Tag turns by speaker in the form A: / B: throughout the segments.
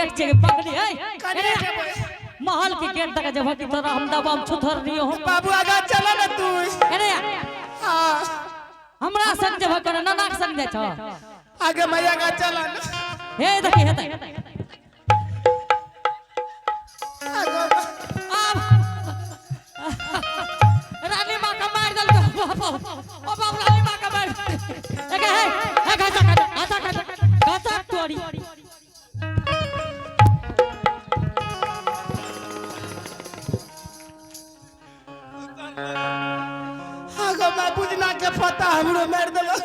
A: Gate से पकड़ी है महल के गेट तक जब की तोरा हम दबाम छुथर दियो हम
B: बाबू आगा चला ना तू
A: अरे
B: हां
A: हमरा संग जब कर नाना के संग छ
B: आगे मैं आगा चला ना
A: हे देखी हेतै रानी मां का मार दल ओ बाबू रानी मां का मार एके है गाता तोड़ी
B: आगे मैं बुझना के पता हमरो मार देलो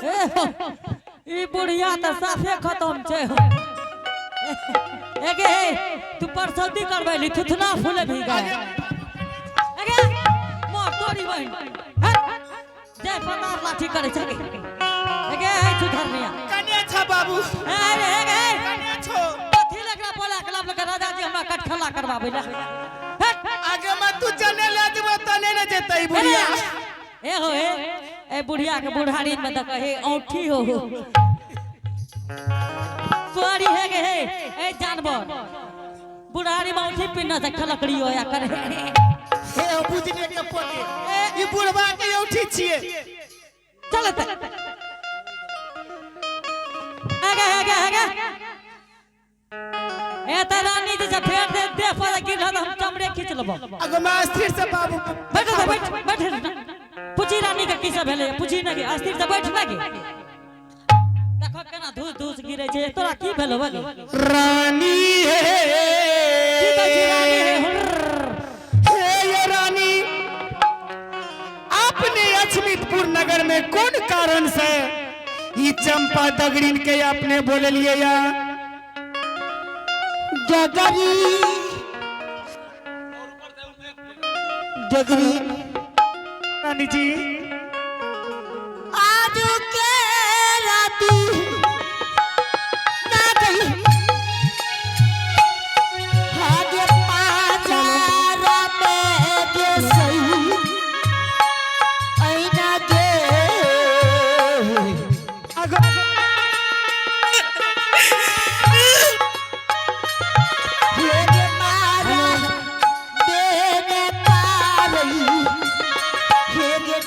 A: ई बुढ़िया त साफे खत्म छै एके हे तू परसौती करबैली थुथना फूले भी गए एके मोर तोड़ी बहन जय पतार लाठी करे छके एके हे थुथरनिया
B: कने छ बाबू
A: अरे एके
B: कने छो
A: कथि लगरा बोला कलाम लगे राजा जी हमरा कटखला करबाबै ला
B: आगे मैं तू चले ले जब तने न जेतै बुढ़िया
A: ए हो ए बुढ़िया के बुढ़ारी में त कहे औठी हो तोरी है गे हे ए जानवर बुढ़ारी में औठी पिन्ना से खलकड़ी होया करे
B: हे बुझने के पोते ई बुढ़वा के औठी छिए
A: चलत आगे ए त रानी जी से फेर दे पर गिर हम चमड़े खींच लेबो
B: आगे मैं स्थिर से बाबू
A: बैठ पूछी रानी का की सब भेले पूछी ना के अस्थिर से बैठ ना के देखो केना धूस गिरे छे तोरा की भेलो बगे
B: रानी है
A: की कहै रानी है
B: हे ये रानी आपने अछमितपुर नगर में कौन कारण से ये चंपा दगड़ीन के आपने बोले लिए या दगड़ी रानी जी
C: आज के राती ना गई आगे बाजार में के सही ऐना दे ये मारा देने पारई हे गे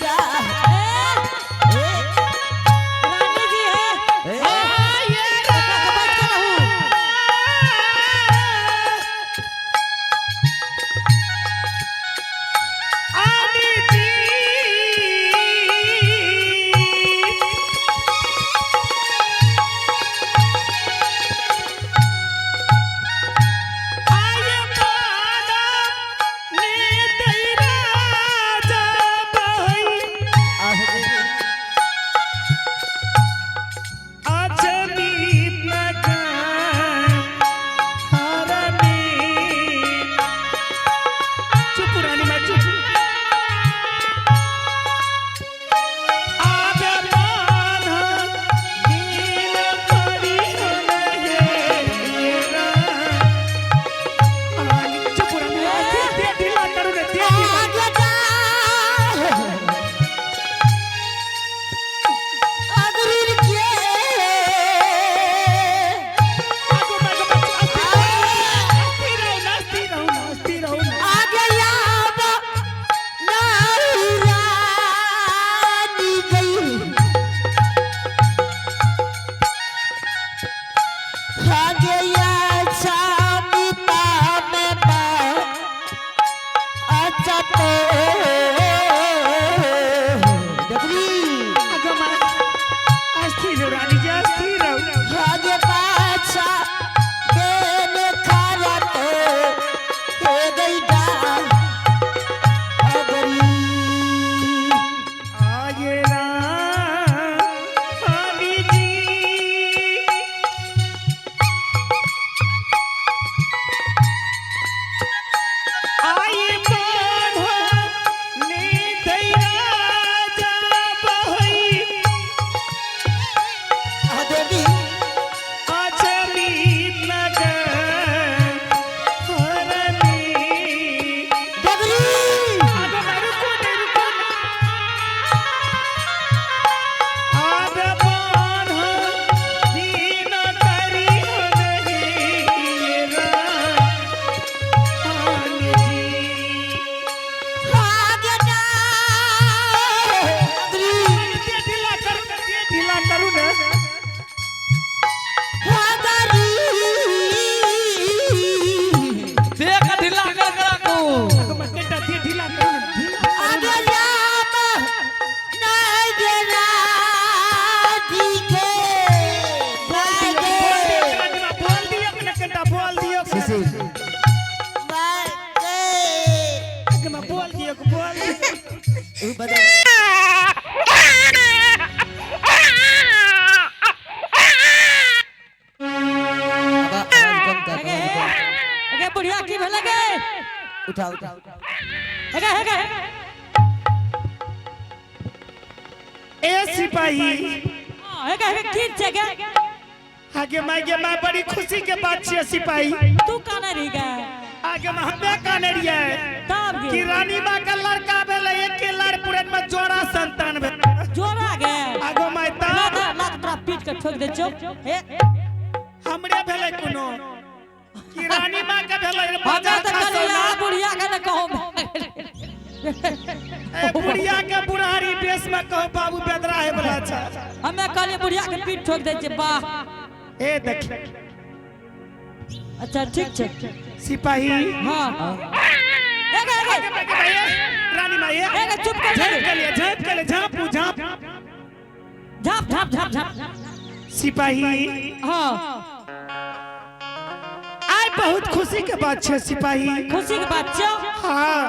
B: बोल दियो
D: शिशिर
B: बोल दियो बोल
D: तू बता
A: अगे बुढ़िया की भेल गे
D: उठा उठा
A: अगे
B: ए सिपाही
A: अगे की छे गे
B: आगे मैं बड़ी खुशी के बात छे सिपाही
A: तू काने रही गे
B: आगे में हमें काने रिया
A: तब गे
B: कि रानी मां का लड़का भेले एक के लड़ पुरन में जोड़ा संतान भेल
A: जोरा गे
B: आगो मैं ता
A: लात तोरा पीट के ठोक दे चो हे
B: हमरे भेले कोनो कि रानी मां का भेले
A: हमें
B: बाजा
A: तो कलिया बुढ़िया के न कहो
B: ए बुढ़िया के बुढ़ारी बेस में कहो बाबू बेदरा है बोला अच्छा
A: हमें कलिया बुढ़िया के पीट ठोक दे छे वाह
B: ए देख
A: अच्छा ठीक छे
B: सिपाही
A: हां एगे
B: रानी मां
A: एगे चुप कर
B: झाप के लिए झापू झाप
A: झाप झाप झाप झाप
B: सिपाही
A: हां
B: आज बहुत खुशी के बात छे सिपाही
A: खुशी के बात छो
B: हां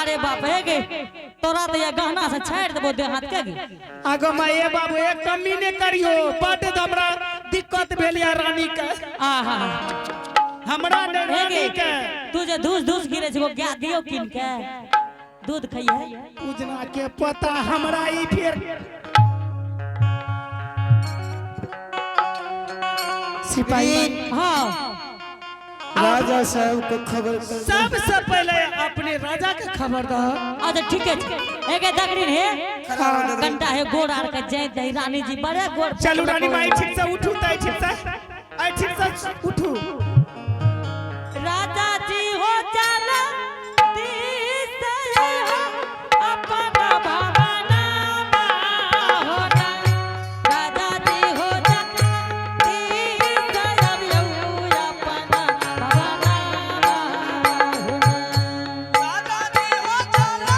A: अरे बाप रे गे तोरा तो ये गहना से छाड़ देबो दे हाथ के गे
B: आगो मां ए बाबू एक कमी ने करियो बड हमरा दिक्कत भेल या रानी के
A: आहा
B: हमरा ने रानी के
A: तू जे धूस धूस गिरे छो क्या दियो किन के दूध खइए
B: पूजना के पता हमरा ई फिर सिपाही
A: हां
D: राजा साहब को खबर कर
B: सबसे पहले अपने राजा के खबर दो
A: अच्छा ठीक है एगे दगड़ीन है घंटा है गोड़ आर के जय दई रानी जी बड़े गोड़
B: चलू रानी माई ठीक से उठू ताई ठीक से उठू
A: राजा जी हो चला तीस अपना भवना होना राजा जी हो चला तीस अपना भवना होना
C: राजा जी हो चला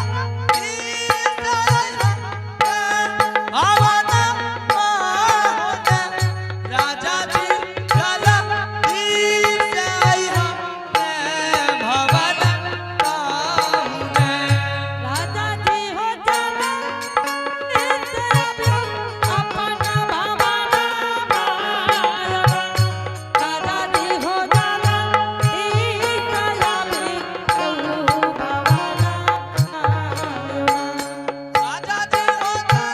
C: राजा जी चला
A: राजा जी हो चला अपना भवना राजा जी हो चला
C: राजा जी हो चला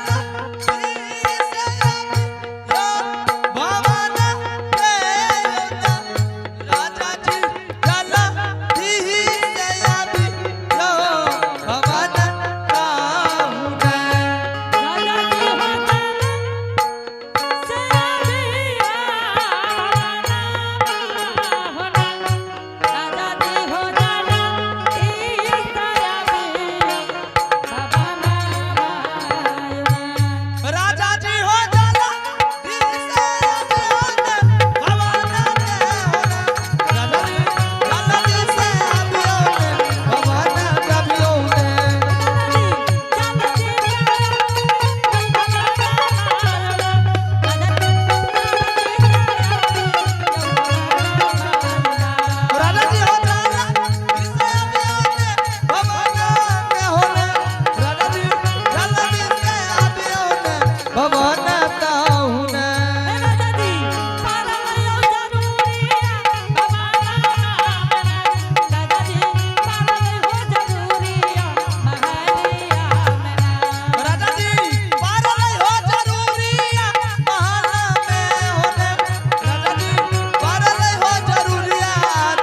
C: भवन राजा जी चला राजा जी हो चला राजा जी हो चला भवन राजा जी पारलई हो जरूरिया महल में होने राजा जी पारलई हो जरूरिया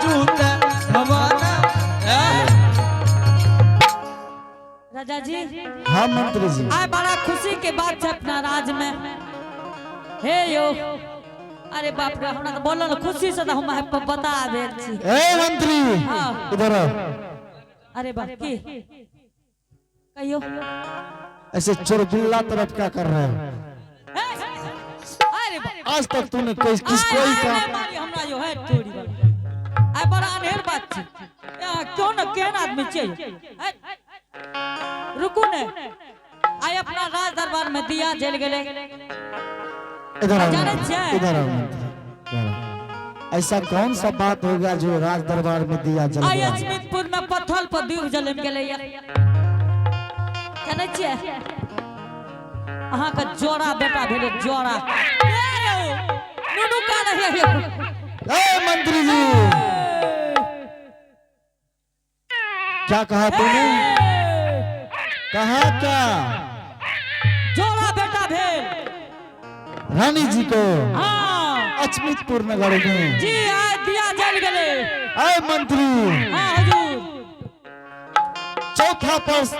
C: जूत भवन
A: राजा जी
D: हाँ मंत्री जी
A: आज बड़ा खुशी के बात है अपना राज में हे यो अरे बाप रे हमरा तो बोलो ना खुशी से तो हम बता दे छी
D: ए मंत्री
A: हाँ।
D: इधर आओ
A: अरे बाप की कहियो
D: ऐसे चोरबिल्ला तरफ क्या कर रहे हो
A: अरे बाप
D: आज तक तूने कोई कोई काम
A: मारी हमरा जो है थोड़ी बात आई बड़ा अनहेर बात छी क्यों ना केन आदमी चाहिए रुकू ने आई अपना राज दरबार में दिया जल गेले
D: इधर आओ
A: जाने छियै?
D: इधर आओ मंत्री, इधर आओ। ऐसा कौन सा बात होगा जो राज दरबार में दिया जल
A: आई
D: गया?
A: अजमीतपुर में पत्थर पर दीप जलम गेलै या जानै छियै अहाँ का जोड़ा बेटा भेले जोड़ा नुनू का रहे
D: ए मंत्री जी, क्या कहा तूने? कहा क्या?
A: जोड़ा बेटा भेल
D: रानी जी को
A: हाँ
D: अजमीतपुर नगर में?
A: जी आज दिया जल गेलै
D: ए मंत्री,
A: हाँ हुजूर
D: चौथा पर्स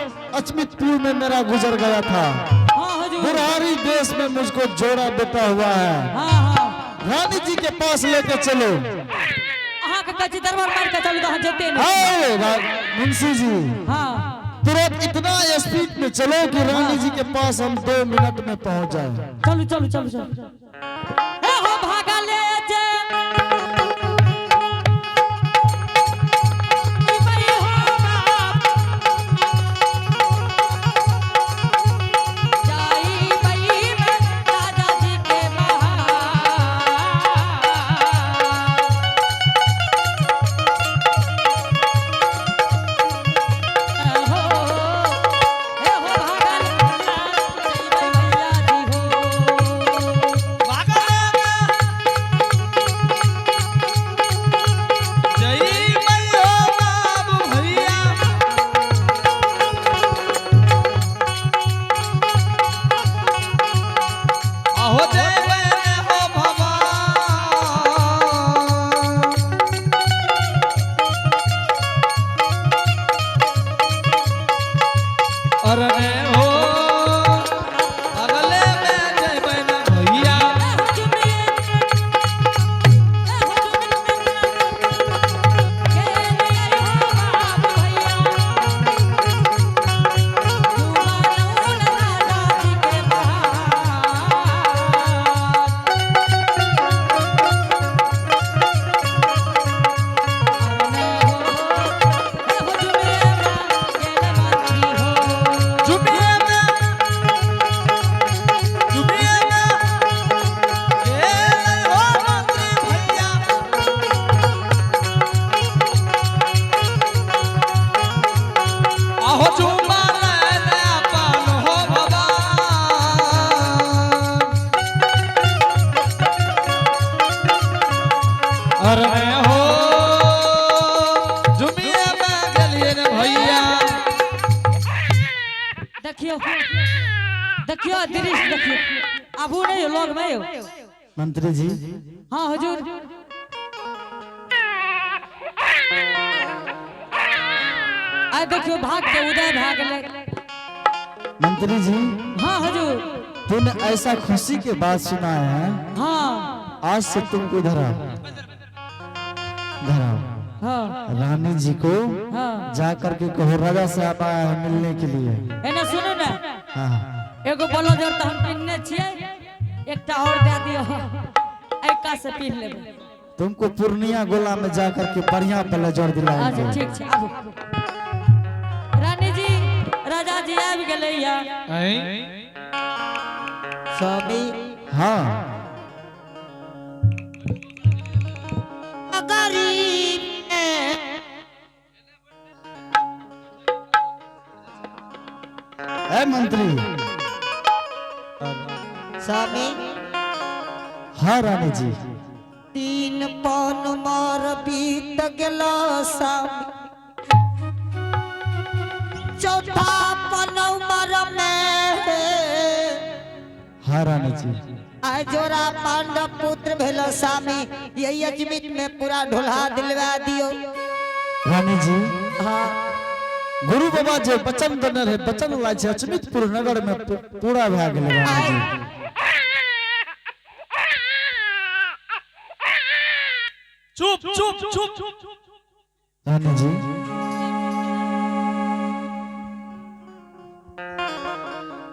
D: अजमीतपुर में मेरा गुजर गया था।
A: हाँ हुजूर
D: बुरहारी देश में मुझको जोड़ा बेटा हुआ है।
A: हाँ हाँ
D: रानी जी के पास लेके चलो।
A: अहाँ के कच्ची दरबार मार के चलू तो हम जेते नहीं
D: आओ मुंशी जी,
A: हाँ
D: तुरंत इतना स्पीड में चलो कि रानी जी के पास हम 2 मिनट में पहुंच जाए।
A: चलू चलू चलू चलू ए हो भागा ले जे ई भाई हो बाप जाई भाई में राजा जी के महाल हो ए हो भागा ले भैया जी हो
C: जय मैया बाबू भैया आहो जय मैया हो भगवान अरे हो अगले में जय मैया भैया जुबिए में ये हो मंत्री भैया आहो चुमा ले अपन हो भगवान अरे हो जुबिए में गलिए रे भैया
A: देखियो देखियो दृश्य देखियो आबू नहीं हो लोग में हो
D: मंत्री जी,
A: हाँ हुजूर आ देखियो भाग के उदय भाग ले
D: मंत्री जी,
A: हाँ हुजूर
D: तूने ऐसा खुशी के बात सुनाया है।
A: हाँ
D: आज से तुमको इधर आओ, इधर आओ।
A: हाँ
D: रानी जी को
A: हाँ
D: जा करके कहो राजा साहब आया है मिलने के लिए।
A: एने सुनो ना
D: हाँ
A: एगो बोलो जर तो हम पिन्ने छिए एकटा और दे दियो एका से पीन लेबे
D: तुमको पूर्णिया गोला में जा करके बढ़िया ब्लेजर
A: अच्छा
D: दिलाएंगे।
A: ठीक छै आबू रानी जी राजा जी आबि गेलै या
C: स्वामी
D: हाँ
A: गरीब
D: ए मंत्री।
E: स्वामी
D: हाँ रानी जी,
E: 3 पान मार बीत गेला स्वामी, चौथा पान मार में
D: हाँ रानी जी,
E: आय जोरा पांडव पुत्र भेल स्वामी, यही अजमीत में पूरा ढोला दिलवा दियो।
D: रानी जी,
E: हाँ
D: गुरु बाबा जे वचन देने रहे वचन ला छै अजमीतपुर नगर में पूरा भए गेलै रानी जी।
C: चुप चुप चुप
D: रानी जी,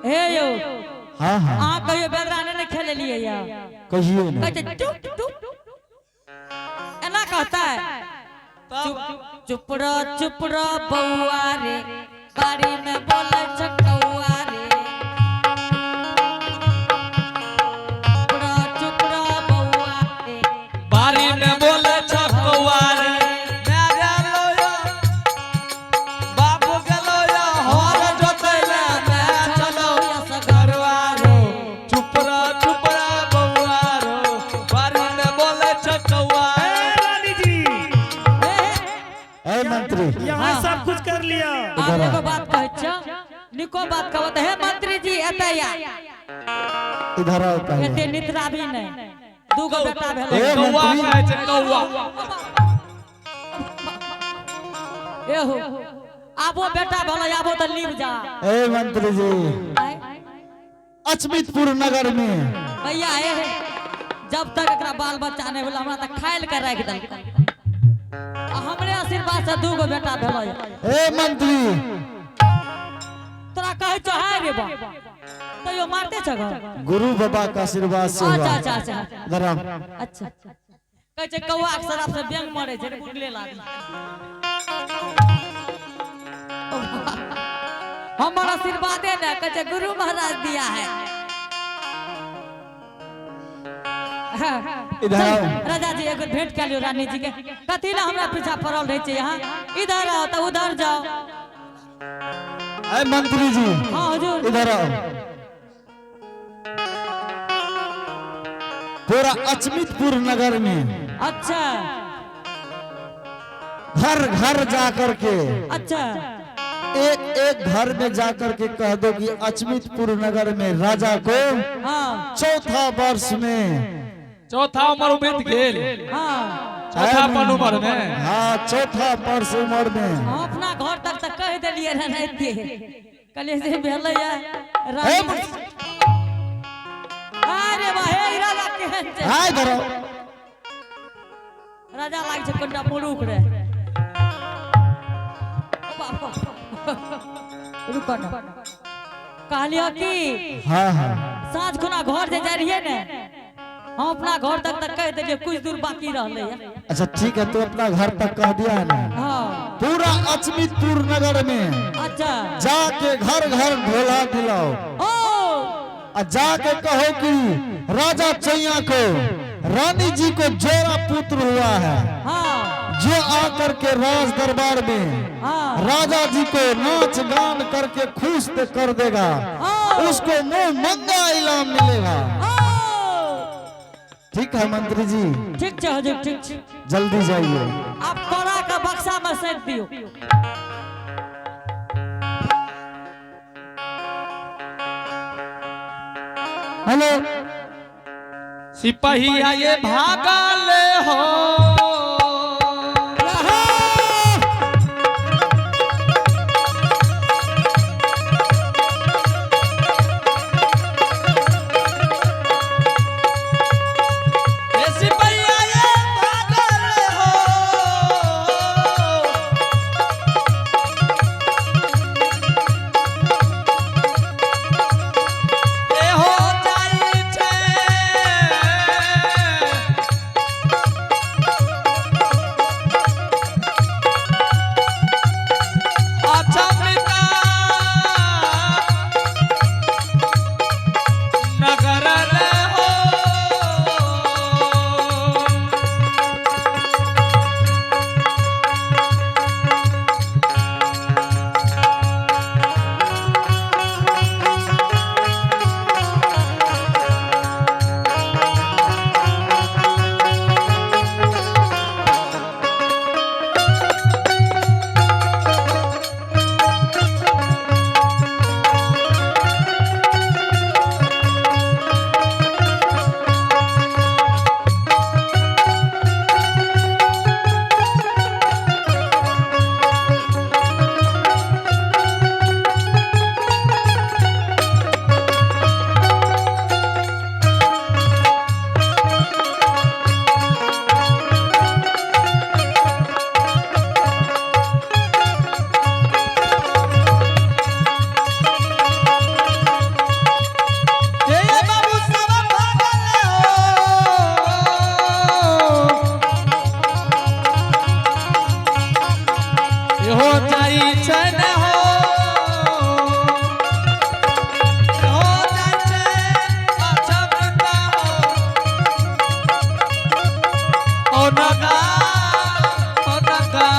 A: हे यो
D: हाँ हाँ
A: अहाँ कहियो बेदराने ने खेले लिए या
D: कहिए ना।
A: कहते टुप टुप एना कहता है चुप चुप रह बउआ रे बारी में बोले छकौआ रे चुप रह बउआ रे
C: बारी में बोल
D: मंत्री
B: यहाँ
A: हाँ,
B: सब कुछ कर लिया।
A: आब एगो बात कहै छ निको बात कहत हे मंत्री जी एतैया
D: इधर आओ पहले।
A: एते निद्रा भी नहीं दूगो बेटा भेलै
D: ए
C: कौआ
D: मंत्री
C: कहै छै कौआ।
A: एहो आबो बेटा भेलै आबो त लीव जा
D: ए मंत्री जी अचमितपुर नगर में
A: भैया हे जब तक एकरा बाल बच्चा नहीं होला हमरा त खाइल के राख दल हमरे आशीर्वाद से दूगो बेटा भेलै
D: ए मंत्री
A: तोरा कहै छ हाय रे बा तैयो मारते छ घर
D: गुरु बाबा का आशीर्वाद से हुआ।
A: अच्छा अच्छा अच्छा
D: इधर आओ।
A: अच्छा कहै छै कौआ के शराब से व्यंग मारे छै रे बुगले लागी हमर आशीर्वादे ने कहै छै गुरु महाराज दिया है
D: इधर आओ।
A: राजा जी एक भेंट कर लियो रानी जी के कथी ला हमरा पीछा पड़ल रहे छै यहाँ इधर आओ तो उधर जाओ
D: ए मंत्री जी
A: हाँ हुजूर
D: इधर आओ। पूरा अचमितपुर नगर में
A: अच्छा
D: घर घर जाकर के
A: अच्छा
D: एक एक घर में जाकर के कह दो कि अचमितपुर नगर में राजा को
A: हाँ
D: चौथा वर्ष में
C: चौथा उम्र बीत गेल।
A: हाँ
C: चौथा पन उम्र में
D: हाँ चौथा वर्ष उम्र में
A: हम अपना घर तक तक कह दिलिए रहते कहलिए से भेलै या
D: ए,
A: रानी अरे वाह हे राजा केहन छै
D: हाँ इधर आओ।
A: राजा लाग छै कनिटा मुरुख रे रुको ना कहलियो कि
D: हाँ हाँ
A: साँझ खुना घर जे जा रहिए ने हम अपना घर तक तक कह दिलिए कुछ दूर बाकी रहले है
D: अच्छा ठीक है, तो अपना घर तक कह दिया है ना।
A: हाँ
D: पूरा अचमितपुर नगर में
A: अच्छा
D: जाके घर घर ढोला दिलाओ
A: ओ
D: और जाके कहो कि राजा चैया को रानी जी को जोड़ा पुत्र हुआ है,
A: हाँ
D: जो आकर के राज दरबार में
A: हाँ
D: राजा जी को नाच गान करके खुश कर देगा,
A: हाँ।
D: उसको मुंह मंगा इनाम मिलेगा।
A: ओ
D: ठीक है मंत्री जी,
A: ठीक छै हुजूर ठीक छै
D: जल्दी जाइए।
A: आप तोरा का बक्सा में सेट दियो
D: हेलो
C: सिपाही आए भागल हो। ए सिपाही आए भागल हो। ए हो जाई छै अच्छा पिता नगर रे हो। ए बाबू सब भागल हो। ए हो जाई छै ने हो। ए हो जाई छै अच्छा पिता हो। ओ नगा ओ नगा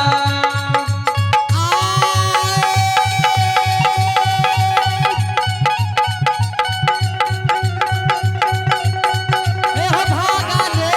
E: ए हो भागा ले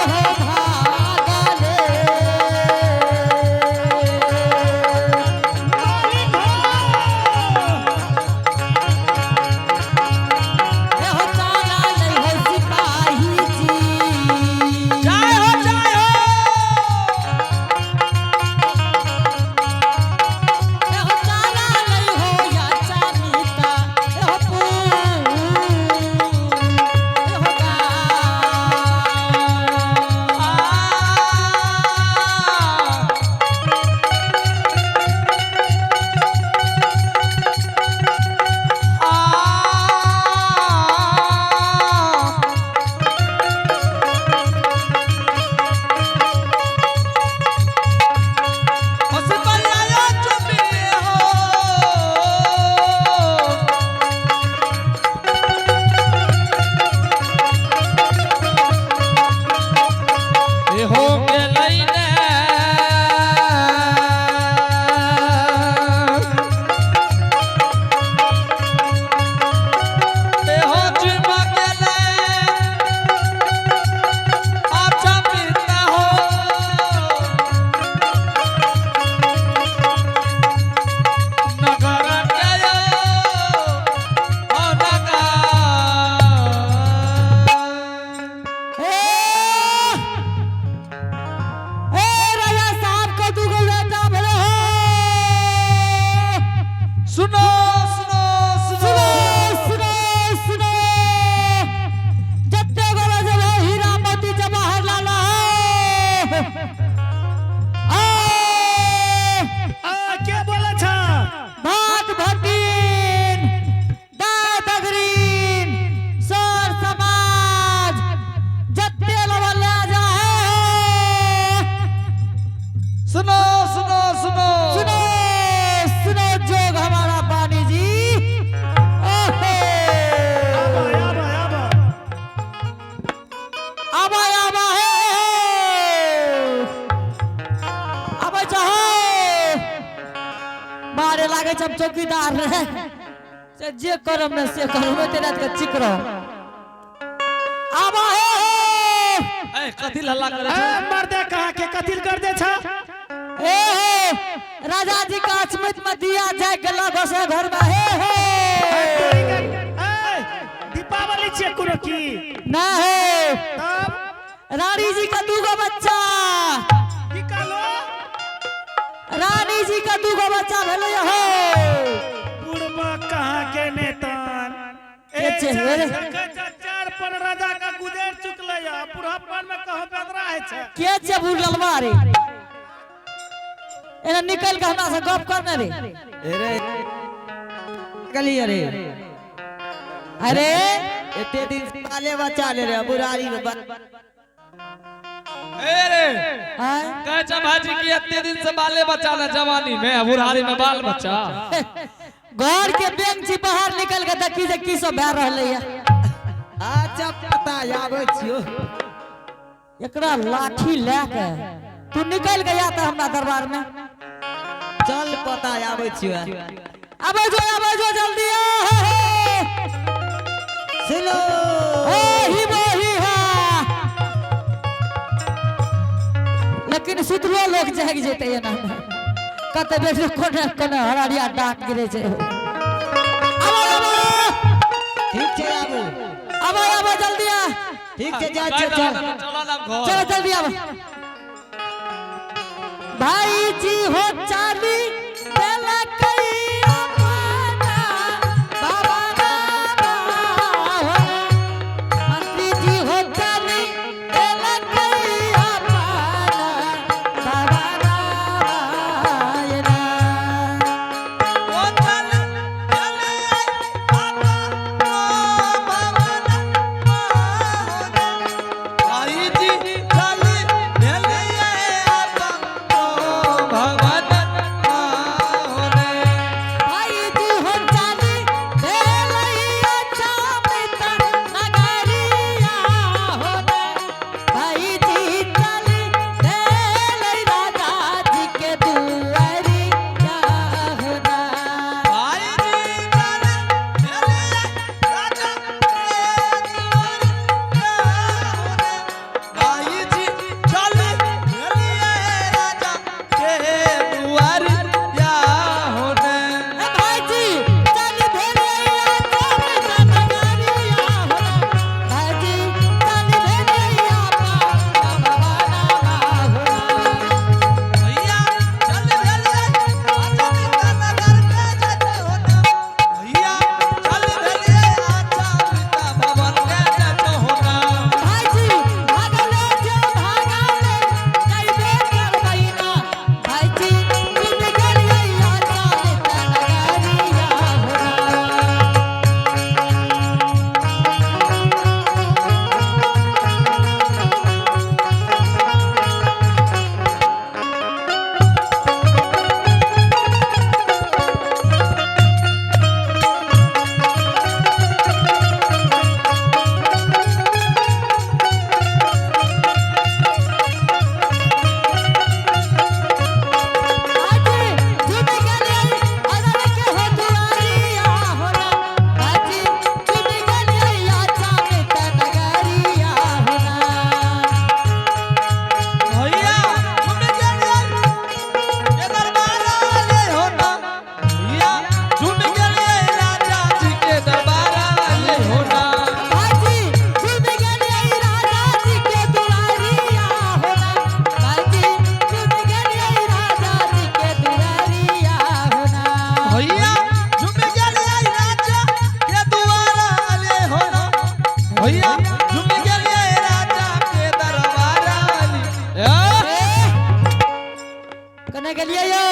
C: सुनो सुनो
A: सुनो सुनो जोग हमारा पानी जी। ओहे आबा आबा है आबा चाहे मारे लागे जब चौकीदार रहे से जे करम में से करम में तेरा के चिकरो आबा है
C: ए कथी हल्ला करे
B: ए, मर्दे कहाँ के कथिल कर दे छा
A: ए राजा जी का अचमित में दिया जाए गला घोसे घर में हे
B: दीपावली छे कोनो की
A: ना है
B: तब
A: रानी जी का दूगो बच्चा
B: की कालो
A: रानी जी का दूगो बच्चा भेले हो
B: बुढ़बा कहाँ के नेतान
A: ए, चेहरे।
B: चार पर राजा का गुजर चुकले या बुढ़ापन में कहो बेदरा है छे
A: के छे बुललवा रे एना निकल के हमरा से गप करने रे
E: अरे गली अरे
A: अरे
E: एते दिन पाले बच्चा ले रे बुरारी में
C: ए रे
A: हां
C: कहे छ भाजी की इतने दिन से बाले बच्चा ना जवानी में बुढ़ारी में बाल बच्चा
A: घर के बेंच बाहर निकल के देखी जे की सब भै रहले है
E: अच्छा पता आवे छियो
A: एकरा लाठी लेके तू निकल गया था हमरा दरबार में
E: चल पता आवे छियो
A: अबे जो जल्दी आ
E: सुनो
A: ही वही है लेकिन सुतलो लोग जाग जेते है ना कते बेटे कोने कोने हरारिया डाक गिरे छे
E: ठीक छे आबू
A: अब जल्दी आ
E: ठीक छे जा
C: चल
E: चल
C: चल ना घर
A: चलो जल्दी अब भाई जी हो चाली बेला कई अपना बाबा हो मंत्री जी हो चाली बेला कई अपना बाबा
C: ओ चल चले बाबा ओ भवन आई जी चली ले आपा ओ भवन होने
A: भाई जी हो चाली बेलैया चामित नगरिया हो भाई जी चाली बेलै राजा जी के दुआरिया हो
C: भाई जी चले राजा भाई जी चले राजा के दुआर या होने
A: भाई जी चाली बेलैया चामित नगरिया हो भाई जी चाली बेलैया बाबा हो
C: भैया चल भेले आजा पिता नगर के जते होना भैया चल भेले आजा पिता भवन के जते होना
A: भाई जी भागले जो भागले कइबे करबैना भाई जी तुम गलिया चालित नगरिया हो
C: भैया तुम गेले के दरबार आले होना भैया तुम गेले राजा जी के दरबार आले होना भैया तुम गेले राजा के द्वार आले होना भैया तुम गेले राजा के दरबार आले
A: कने गेलिए यो